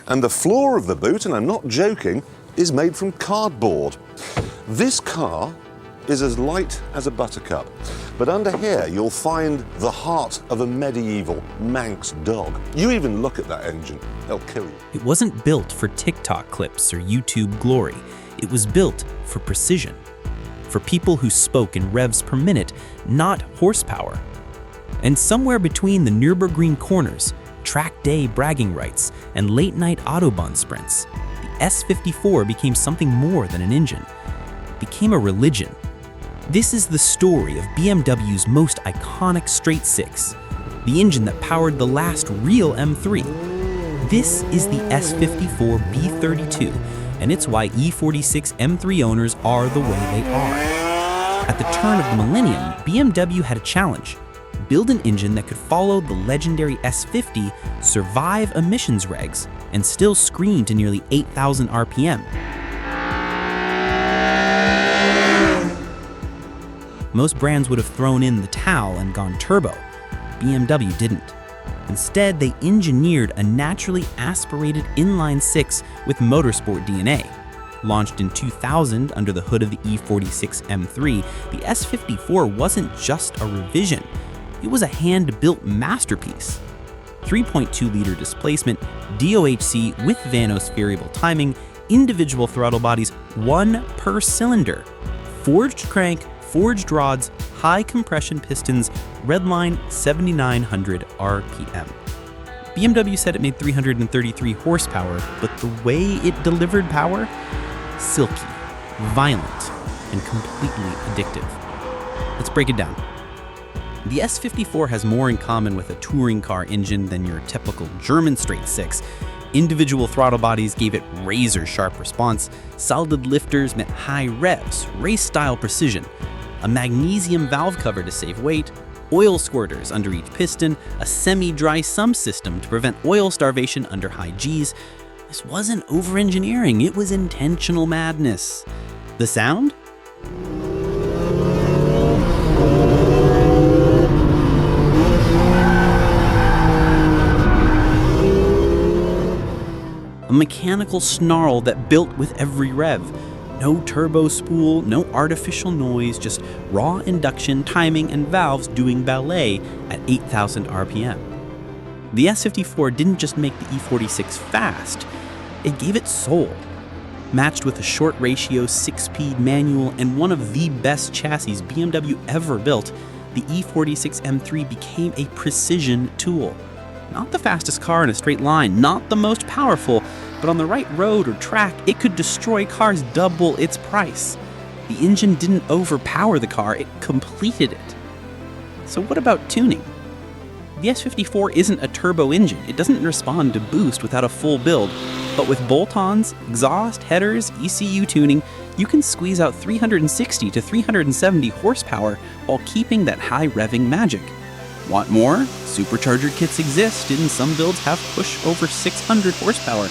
And the floor of the boot, and I'm not joking, is made from cardboard. This car is as light as a buttercup, but under here you'll find the heart of a medieval Manx dog. You even look at that engine, they'll kill you. It wasn't built for TikTok clips or YouTube glory. It was built for precision. For people who spoke in revs per minute, not horsepower. And somewhere between the Nürburgring corners, track day bragging rights, and late night Autobahn sprints, the S54 became something more than an engine. It became a religion. This is the story of BMW's most iconic straight six, the engine that powered the last real M3. This is the S54 B32, and it's why E46 M3 owners are the way they are. At the turn of the millennium, BMW had a challenge: build an engine that could follow the legendary S50, survive emissions regs, and still scream to nearly 8,000 RPM. Most brands would have thrown in the towel and gone turbo. BMW didn't. Instead, they engineered a naturally aspirated inline-six with Motorsport DNA. Launched in 2000 under the hood of the E46 M3, the S54 wasn't just a revision. It was a hand-built masterpiece. 3.2-liter displacement, DOHC with Vanos variable timing, individual throttle bodies, one per cylinder, forged crank, forged rods, high compression pistons, redline 7,900 RPM. BMW said it made 333 horsepower, but the way it delivered power? Silky, violent, and completely addictive. Let's break it down. The S54 has more in common with a touring car engine than your typical German straight six. Individual throttle bodies gave it razor-sharp response, solid lifters meant high revs, race-style precision, a magnesium valve cover to save weight, oil squirters under each piston, a semi-dry sump system to prevent oil starvation under high Gs. This wasn't over-engineering, it was intentional madness. The sound? A mechanical snarl that built with every rev. No turbo spool, no artificial noise, just raw induction, timing, and valves doing ballet at 8,000 RPM. The S54 didn't just make the E46 fast, it gave it soul. Matched with a short ratio 6-speed manual and one of the best chassis BMW ever built, the E46 M3 became a precision tool. Not the fastest car in a straight line, not the most powerful, but on the right road or track, it could destroy cars double its price. The engine didn't overpower the car, it completed it. So what about tuning? The S54 isn't a turbo engine. It doesn't respond to boost without a full build, but with bolt-ons, exhaust, headers, ECU tuning, you can squeeze out 360 to 370 horsepower while keeping that high revving magic. Want more? Supercharger kits exist, and some builds have push over 600 horsepower.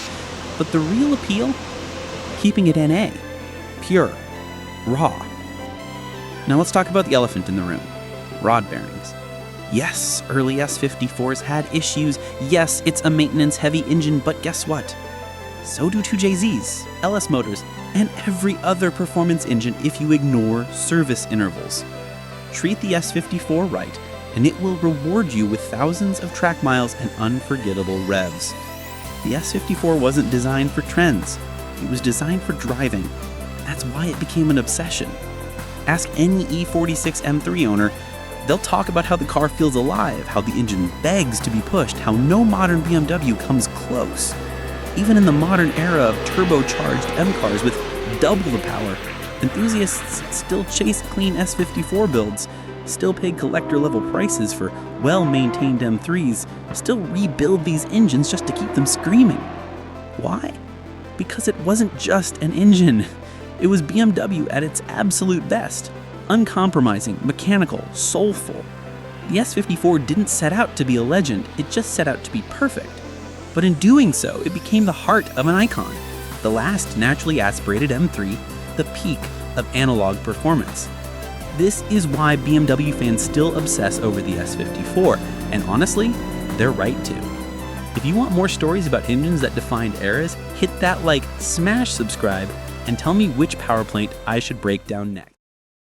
But the real appeal? Keeping it NA. Pure. Raw. Now let's talk about the elephant in the room. Rod bearings. Yes, early S54s had issues. Yes, it's a maintenance-heavy engine, but guess what? So do 2JZs, LS motors, and every other performance engine if you ignore service intervals. Treat the S54 right, and it will reward you with thousands of track miles and unforgettable revs. The S54 wasn't designed for trends. It was designed for driving. That's why it became an obsession. Ask any E46 M3 owner. They'll talk about how the car feels alive, how the engine begs to be pushed, how no modern BMW comes close. Even in the modern era of turbocharged M cars with double the power, enthusiasts still chase clean S54 builds, still pay collector-level prices for well-maintained M3s, still rebuild these engines just to keep them screaming. Why? Because it wasn't just an engine. It was BMW at its absolute best. Uncompromising, mechanical, soulful. The S54 didn't set out to be a legend, it just set out to be perfect. But in doing so, it became the heart of an icon. The last naturally aspirated M3, the peak of analog performance. This is why BMW fans still obsess over the S54, and honestly, they're right to. If you want more stories about engines that defined eras, hit that like, smash subscribe, and tell me which power plant I should break down next.